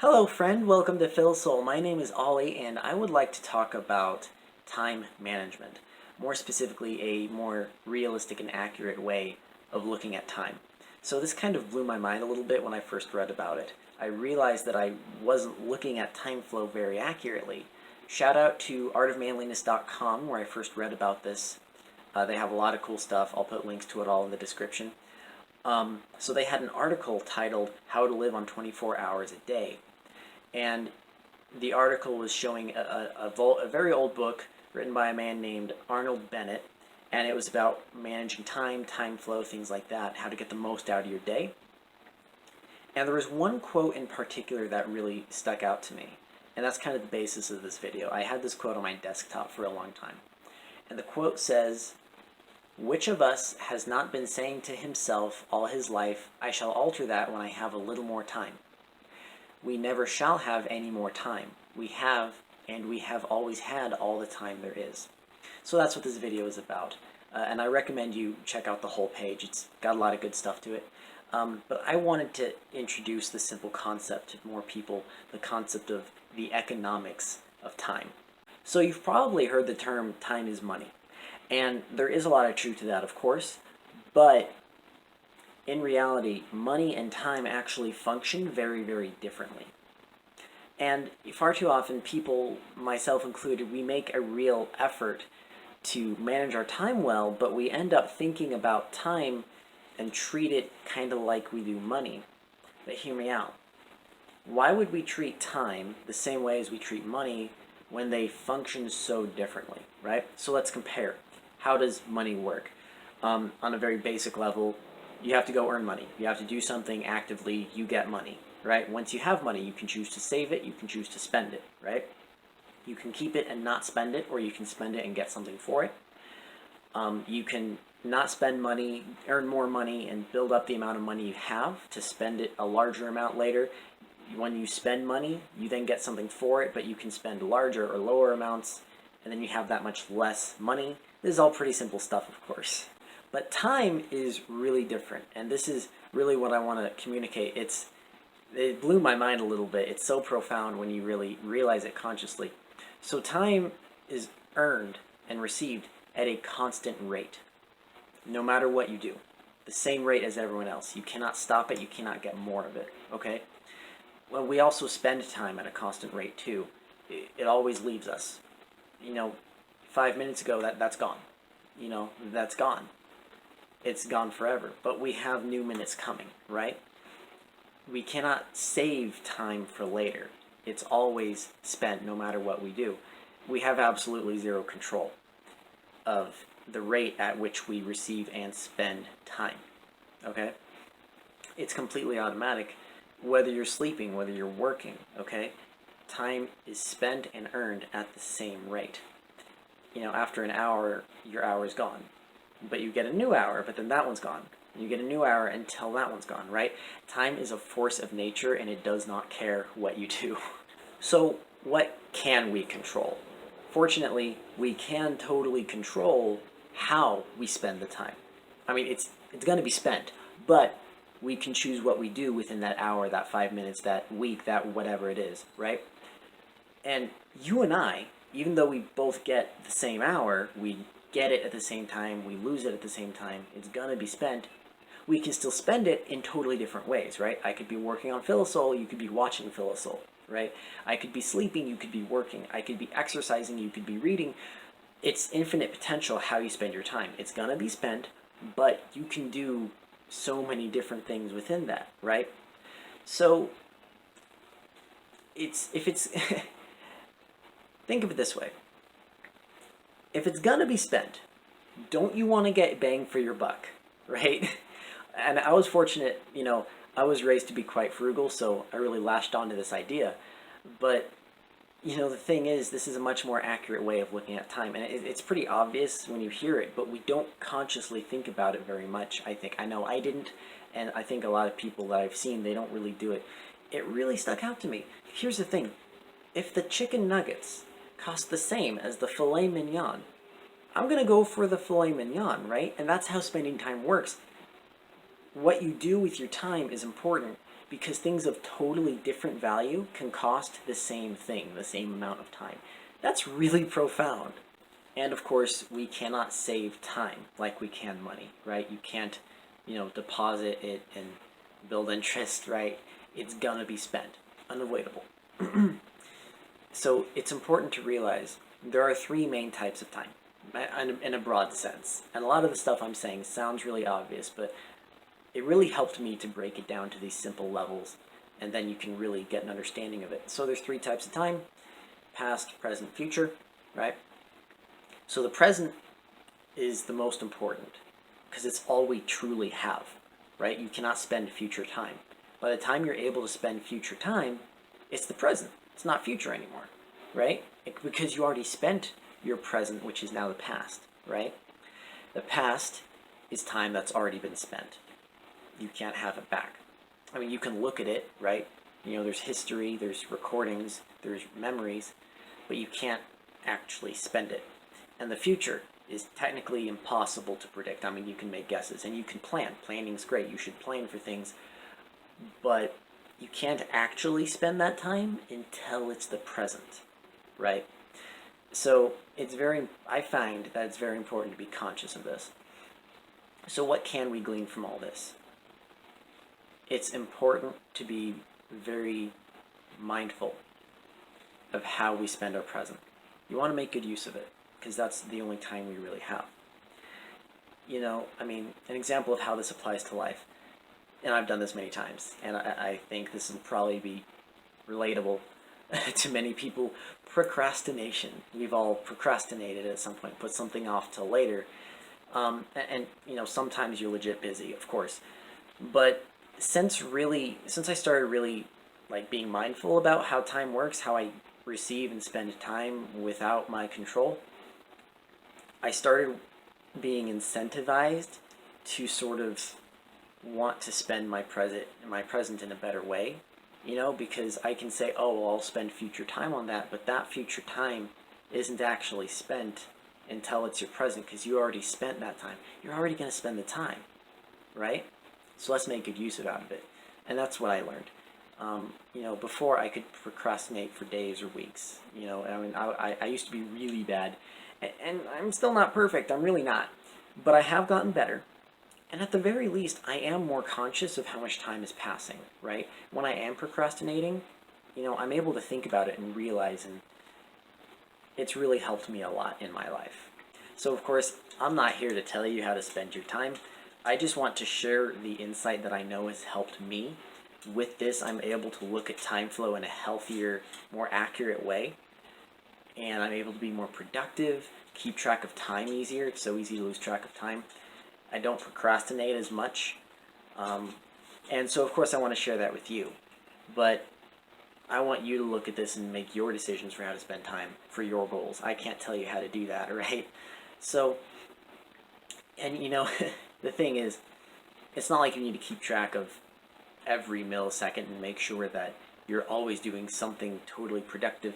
Hello friend, welcome to Phil Soul. My name is Ollie and I would like to talk about time management. More specifically, a more realistic and accurate way of looking at time. So this kind of blew my mind a little bit when I first read about it. I realized that I wasn't looking at time flow very accurately. Shout out to artofmanliness.com where I first read about this. They have a lot of cool stuff. I'll put links to it all in the description. So they had an article titled How to Live on 24 Hours a Day. And the article was showing a very old book written by a man named Arnold Bennett, and it was about managing time, time flow, things like that, how to get the most out of your day. And there was one quote in particular that really stuck out to me, and that's kind of the basis of this video. I had this quote on my desktop for a long time, and the quote says, "Which of us has not been saying to himself all his life, 'I shall alter that when I have a little more time'? We never shall have any more time. We have, and we have always had all the time there is." So that's what this video is about. And I recommend you check out the whole page. It's got a lot of good stuff to it. But I wanted to introduce the simple concept to more people, the concept of the economics of time. So you've probably heard the term time is money. And there is a lot of truth to that, of course. But in reality, money and time actually function very, very differently. And far too often, people, myself included, we make a real effort to manage our time well, but we end up thinking about time and treat it kind of like we do money. But hear me out. Why would we treat time the same way as we treat money when they function so differently, right? So let's compare. How does money work? On a very basic level, you have to go earn money. You have to do something actively, you get money, right? Once you have money, you can choose to save it, you can choose to spend it, right? You can keep it and not spend it, or you can spend it and get something for it. You can not spend money, earn more money, and build up the amount of money you have to spend it a larger amount later. When you spend money, you then get something for it, but you can spend larger or lower amounts, and then you have that much less money. This is all pretty simple stuff, of course. But time is really different, and this is really what I want to communicate. It blew my mind a little bit. It's so profound when you really realize it consciously. So time is earned and received at a constant rate, no matter what you do. The same rate as everyone else. You cannot stop it, you cannot get more of it, okay? Well, we also spend time at a constant rate too. It always leaves us. 5 minutes ago, that's gone. That's gone. It's gone forever. But we have new minutes coming, right? We cannot save time for later. It's always spent no matter what we do. We have absolutely zero control of the rate at which we receive and spend time, okay? It's completely automatic, whether you're sleeping, whether you're working, okay? Time is spent and earned at the same rate. After an hour, your hour is gone. But you get a new hour, but then that one's gone. You get a new hour until that one's gone, right? Time is a force of nature, and it does not care what you do. So what can we control? Fortunately, we can totally control how we spend the time. I mean, it's going to be spent, but we can choose what we do within that hour, that 5 minutes, that week, that whatever it is, right? And you and I, even though we both get the same hour, we get it at the same time, we lose it at the same time, it's gonna be spent, we can still spend it in totally different ways, right? I could be working on Philosoul, you could be watching Philosoul, right? I could be sleeping, you could be working, I could be exercising, you could be reading. It's infinite potential how you spend your time. It's gonna be spent, but you can do so many different things within that, right? So if it's think of it this way. If it's gonna be spent, don't you want to get bang for your buck, right? And I was fortunate, I was raised to be quite frugal, so I really latched onto this idea. But, the thing is, this is a much more accurate way of looking at time. And it's pretty obvious when you hear it, but we don't consciously think about it very much, I think. I know I didn't, and I think a lot of people that I've seen, they don't really do it. It really stuck out to me. Here's the thing. If the chicken nuggets cost the same as the filet mignon, I'm going to go for the filet mignon, right? And that's how spending time works. What you do with your time is important. because things of totally different value can cost the same thing, the same amount of time. That's really profound. And of course, we cannot save time like we can money, right? You can't, deposit it and build interest, right? It's gonna be spent, unavoidable. So it's important to realize there are three main types of time in a broad sense. And a lot of the stuff I'm saying sounds really obvious, but it really helped me to break it down to these simple levels, and then you can really get an understanding of it. So there's three types of time: past, present, future, right? So the present is the most important because it's all we truly have, right? You cannot spend future time. By the time you're able to spend future time, it's the present. It's not future anymore, right? Because you already spent your present, which is now the past, right? The past is time that's already been spent. You can't have it back. I mean, you can look at it, right? There's history, there's recordings, there's memories, but you can't actually spend it. And the future is technically impossible to predict. I mean, you can make guesses and you can plan. Planning's great. You should plan for things, but you can't actually spend that time until it's the present, right? So I find that it's very important to be conscious of this. So what can we glean from all this? It's important to be very mindful of how we spend our present. You want to make good use of it, because that's the only time we really have. An example of how this applies to life, and I've done this many times, and I think this will probably be relatable to many people: procrastination. We've all procrastinated at some point, put something off till later, and sometimes you're legit busy, of course, but since I started really being mindful about how time works, how I receive and spend time without my control, I started being incentivized to sort of want to spend my present in a better way, because I can say, oh, well, I'll spend future time on that, but that future time isn't actually spent until it's your present, because you already spent that time. You're already going to spend the time, right? So let's make good use out of it. And that's what I learned. Before I could procrastinate for days or weeks. I used to be really bad, and I'm still not perfect. I'm really not, but I have gotten better. And at the very least, I am more conscious of how much time is passing, right? When I am procrastinating, I'm able to think about it and realize, and it's really helped me a lot in my life. So of course, I'm not here to tell you how to spend your time. I just want to share the insight that I know has helped me. With this, I'm able to look at time flow in a healthier, more accurate way, and I'm able to be more productive, keep track of time easier. It's so easy to lose track of time. I don't procrastinate as much, and so of course I want to share that with you, but I want you to look at this and make your decisions for how to spend time for your goals. I can't tell you how to do that, right? So, and the thing is, it's not like you need to keep track of every millisecond and make sure that you're always doing something totally productive.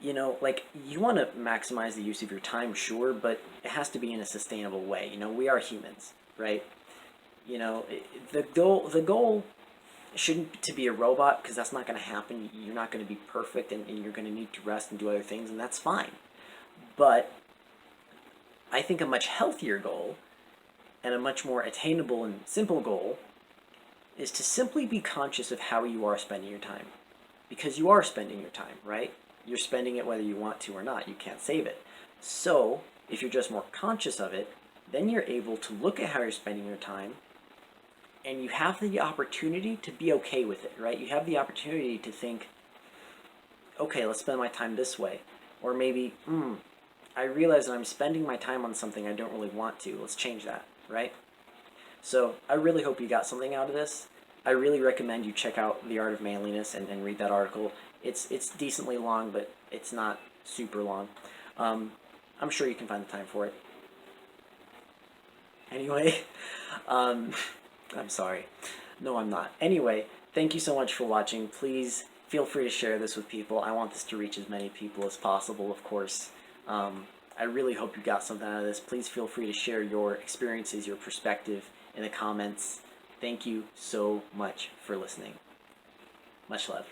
You want to maximize the use of your time, sure, but it has to be in a sustainable way. We are humans, right? The goal shouldn't to be a robot, because that's not going to happen. You're not going to be perfect, and you're going to need to rest and do other things, and that's fine. But I think a much healthier goal and a much more attainable and simple goal is to simply be conscious of how you are spending your time. Because you are spending your time, right? You're spending it whether you want to or not. You can't save it. So, if you're just more conscious of it, then you're able to look at how you're spending your time, and you have the opportunity to be okay with it, right? You have the opportunity to think, okay, let's spend my time this way. Or maybe, I realize that I'm spending my time on something I don't really want to. Let's change that, right? So I really hope you got something out of this. I really recommend you check out The Art of Manliness and read that article. It's decently long, but it's not super long. I'm sure you can find the time for it. Anyway, I'm sorry. No, I'm not. Anyway, thank you so much for watching. Please feel free to share this with people. I want this to reach as many people as possible, of course. I really hope you got something out of this. Please feel free to share your experiences, your perspective in the comments. Thank you so much for listening. Much love.